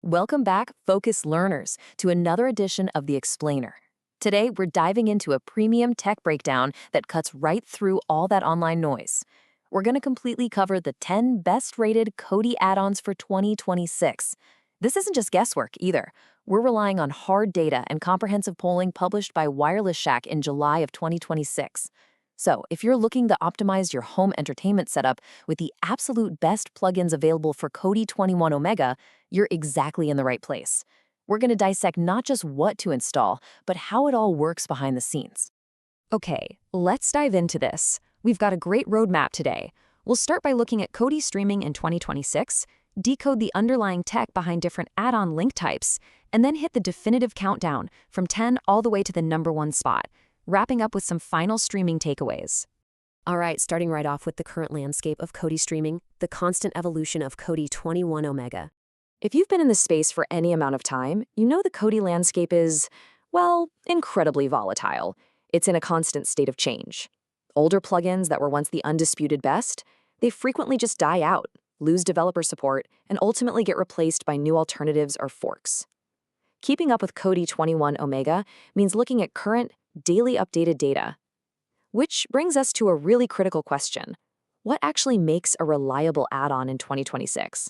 Welcome back, focused learners, to another edition of The Explainer. Today, we're diving into a premium tech breakdown that cuts right through all that online noise. We're going to completely cover the 10 best-rated Kodi add-ons for 2026. This isn't just guesswork, either. We're relying on hard data and comprehensive polling published by Wireless Shack in July of 2026. So, if you're looking to optimize your home entertainment setup with the absolute best plugins available for Kodi 21 Omega, you're exactly in the right place. We're going to dissect not just what to install, but how it all works behind the scenes. Okay, let's dive into this. We've got a great roadmap today. We'll start by looking at Kodi streaming in 2026, decode the underlying tech behind different add-on link types, and then hit the definitive countdown from 10 all the way to the #1 spot, wrapping up with some final streaming takeaways. All right, starting right off with the current landscape of Kodi streaming, the constant evolution of Kodi 21 Omega. If you've been in this space for any amount of time, you know the Kodi landscape is, well, incredibly volatile. It's in a constant state of change. Older plugins that were once the undisputed best, they frequently just die out, lose developer support, and ultimately get replaced by new alternatives or forks. Keeping up with Kodi 21 Omega means looking at current, daily updated data. Which brings us to a really critical question. What actually makes a reliable add-on in 2026?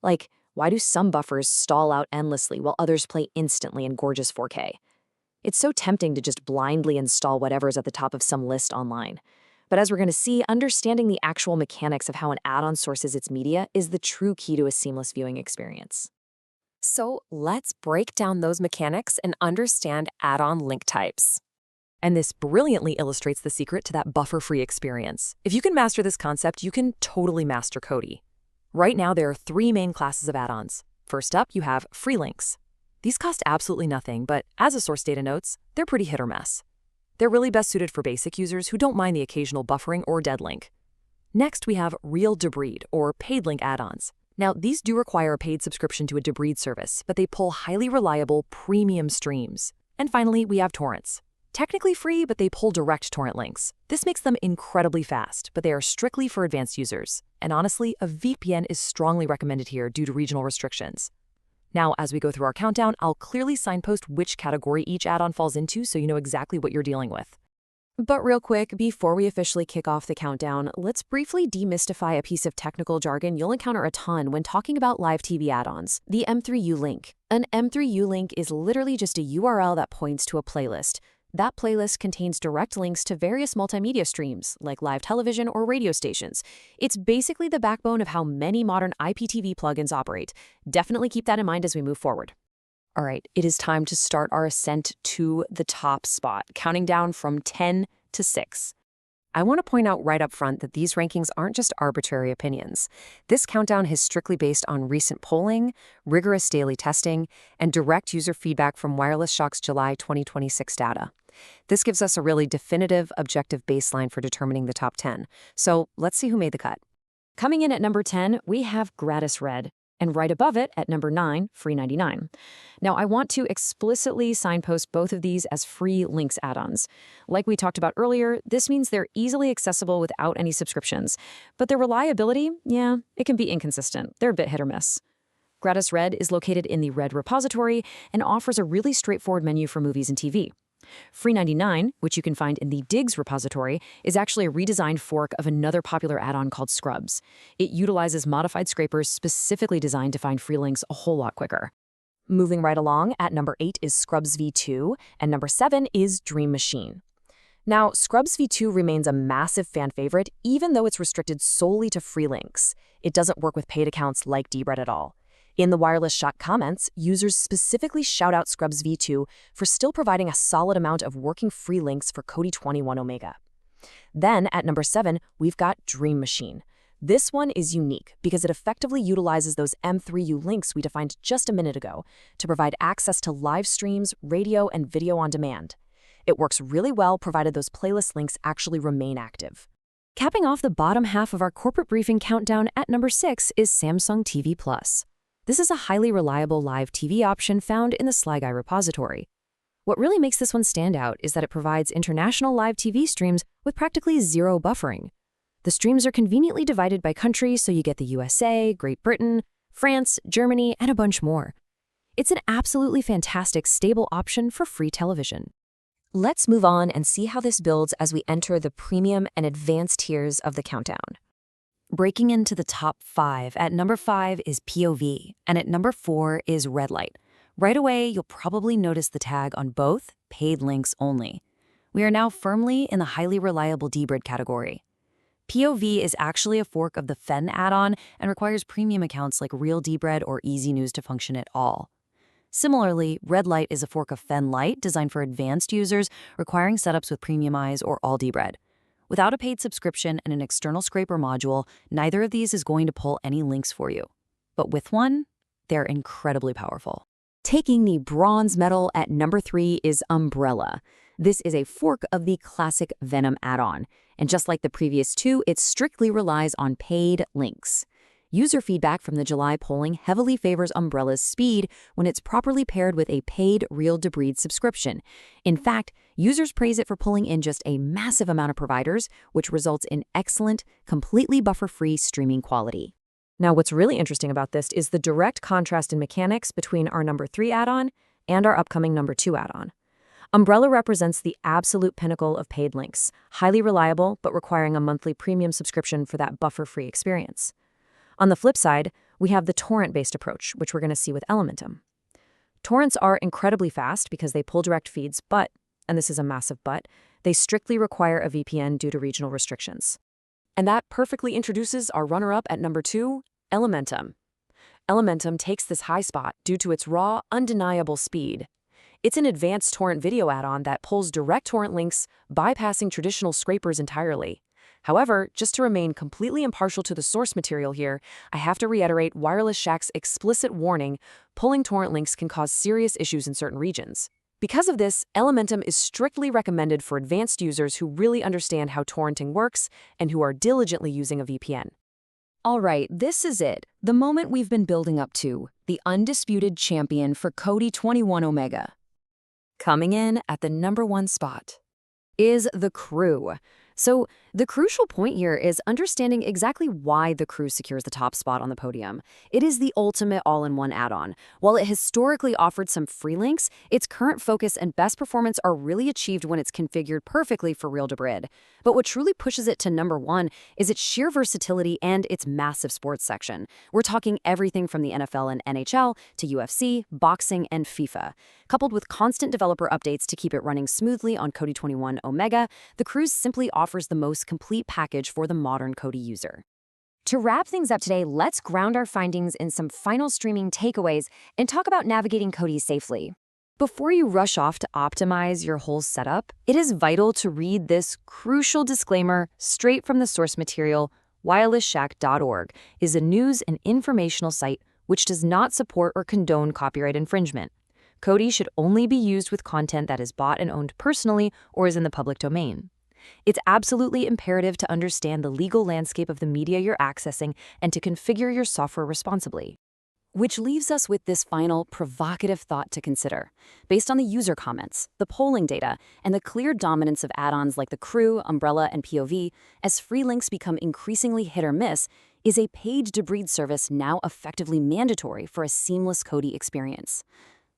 Like, why do some buffers stall out endlessly while others play instantly in gorgeous 4K? It's so tempting to just blindly install whatever's at the top of some list online. But as we're going to see, understanding the actual mechanics of how an add-on sources its media is the true key to a seamless viewing experience. So let's break down those mechanics and understand add-on link types. And this brilliantly illustrates the secret to that buffer-free experience. If you can master this concept, you can totally master Kodi. Right now, there are 3 main classes of add-ons. First up, you have free links. These cost absolutely nothing, but as a source data notes, they're pretty hit or miss. They're really best suited for basic users who don't mind the occasional buffering or dead link. Next, we have real debrid, or paid link add-ons. Now, these do require a paid subscription to a debrid service, but they pull highly reliable, premium streams. And finally, we have torrents. Technically free, but they pull direct torrent links. This makes them incredibly fast, but they are strictly for advanced users. And honestly, a VPN is strongly recommended here due to regional restrictions. Now, as we go through our countdown, I'll clearly signpost which category each add-on falls into so you know exactly what you're dealing with. But real quick, before we officially kick off the countdown, let's briefly demystify a piece of technical jargon you'll encounter a ton when talking about live TV add-ons, the M3U link. An M3U link is literally just a URL that points to a playlist. That playlist contains direct links to various multimedia streams, like live television or radio stations. It's basically the backbone of how many modern IPTV plugins operate. Definitely keep that in mind as we move forward. All right, it is time to start our ascent to the top spot, counting down from 10 to 6. I want to point out right up front that these rankings aren't just arbitrary opinions. This countdown is strictly based on recent polling, rigorous daily testing, and direct user feedback from Wireless Shack's July 2026 data. This gives us a really definitive, objective baseline for determining the top 10. So let's see who made the cut. Coming in at number 10, we have Gratis Red. And right above it, at number 9, Free 99. Now, I want to explicitly signpost both of these as free links add-ons. Like we talked about earlier, this means they're easily accessible without any subscriptions. But their reliability, yeah, it can be inconsistent. They're a bit hit or miss. Gratis Red is located in the Red repository and offers a really straightforward menu for movies and TV. Free 99, which you can find in the Digs repository, is actually a redesigned fork of another popular add-on called Scrubs. It utilizes modified scrapers specifically designed to find free links a whole lot quicker. Moving right along, at number 8 is Scrubs V2, and number 7 is Dream Machine. Now, Scrubs V2 remains a massive fan favorite, even though it's restricted solely to free links. It doesn't work with paid accounts like debrid at all. In the Wireless Shack comments, users specifically shout out Scrubs V2 for still providing a solid amount of working free links for Kodi 21 Omega. Then, at number 7, we've got Dream Machine. This one is unique because it effectively utilizes those M3U links we defined just a minute ago to provide access to live streams, radio, and video on demand. It works really well provided those playlist links actually remain active. Capping off the bottom half of our corporate briefing countdown at number 6 is Samsung TV Plus. This is a highly reliable live TV option found in the Sly Guy repository. What really makes this one stand out is that it provides international live TV streams with practically zero buffering. The streams are conveniently divided by country, so you get the USA, Great Britain, France, Germany, and a bunch more. It's an absolutely fantastic, stable option for free television. Let's move on and see how this builds as we enter the premium and advanced tiers of the countdown. Breaking into the top 5, at number 5 is POV, and at number 4 is red light. Right away, you'll probably notice the tag on both, paid links only. We are now firmly in the highly reliable dbrid category. POV is actually a fork of the Fen add-on and requires premium accounts like Real dbrid or Easy News to function at all. Similarly, Red Light is a fork of Fen Lite designed for advanced users requiring setups with Premium Eyes or All dbrid. Without a paid subscription and an external scraper module, neither of these is going to pull any links for you. But with one, they're incredibly powerful. Taking the bronze medal at number 3 is Umbrella. This is a fork of the classic Venom add-on, and just like the previous two, it strictly relies on paid links. User feedback from the July polling heavily favors Umbrella's speed when it's properly paired with a paid Real dbrid subscription. In fact, users praise it for pulling in just a massive amount of providers, which results in excellent, completely buffer-free streaming quality. Now, what's really interesting about this is the direct contrast in mechanics between our number 3 add-on and our upcoming number 2 add-on. Umbrella represents the absolute pinnacle of paid links, highly reliable but requiring a monthly premium subscription for that buffer-free experience. On the flip side, we have the torrent-based approach, which we're going to see with Elementum. Torrents are incredibly fast because they pull direct feeds, but, and this is a massive but, they strictly require a VPN due to regional restrictions. And that perfectly introduces our runner-up at number 2, Elementum. Elementum takes this high spot due to its raw, undeniable speed. It's an advanced torrent video add-on that pulls direct torrent links, bypassing traditional scrapers entirely. However, just to remain completely impartial to the source material here, I have to reiterate Wireless Shack's explicit warning: pulling torrent links can cause serious issues in certain regions. Because of this, Elementum is strictly recommended for advanced users who really understand how torrenting works and who are diligently using a VPN. All right, this is it, the moment we've been building up to, the undisputed champion for Kodi 21 Omega. Coming in at the number 1 spot is the Crew. So the crucial point here is understanding exactly why the Crew secures the top spot on the podium. It is the ultimate all-in-one add-on. While it historically offered some free links, its current focus and best performance are really achieved when it's configured perfectly for Real dbrid. But what truly pushes it to number 1 is its sheer versatility and its massive sports section. We're talking everything from the NFL and NHL to UFC, boxing, and FIFA. Coupled with constant developer updates to keep it running smoothly on Kodi 21 Omega, the Crew simply offers the most complete package for the modern Kodi user. To wrap things up today, let's ground our findings in some final streaming takeaways and talk about navigating Kodi safely. Before you rush off to optimize your whole setup, it is vital to read this crucial disclaimer straight from the source material. WirelessShack.org is a news and informational site which does not support or condone copyright infringement. Kodi should only be used with content that is bought and owned personally or is in the public domain. It's absolutely imperative to understand the legal landscape of the media you're accessing and to configure your software responsibly. Which leaves us with this final provocative thought to consider. Based on the user comments, the polling data, and the clear dominance of add-ons like the Crew, Umbrella, and POV, as free links become increasingly hit or miss, is a paid dbrid service now effectively mandatory for a seamless Kodi experience?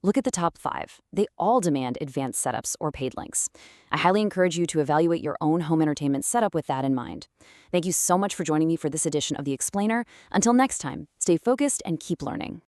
Look at the top 5. They all demand advanced setups or paid links. I highly encourage you to evaluate your own home entertainment setup with that in mind. Thank you so much for joining me for this edition of The Explainer. Until next time, stay focused and keep learning.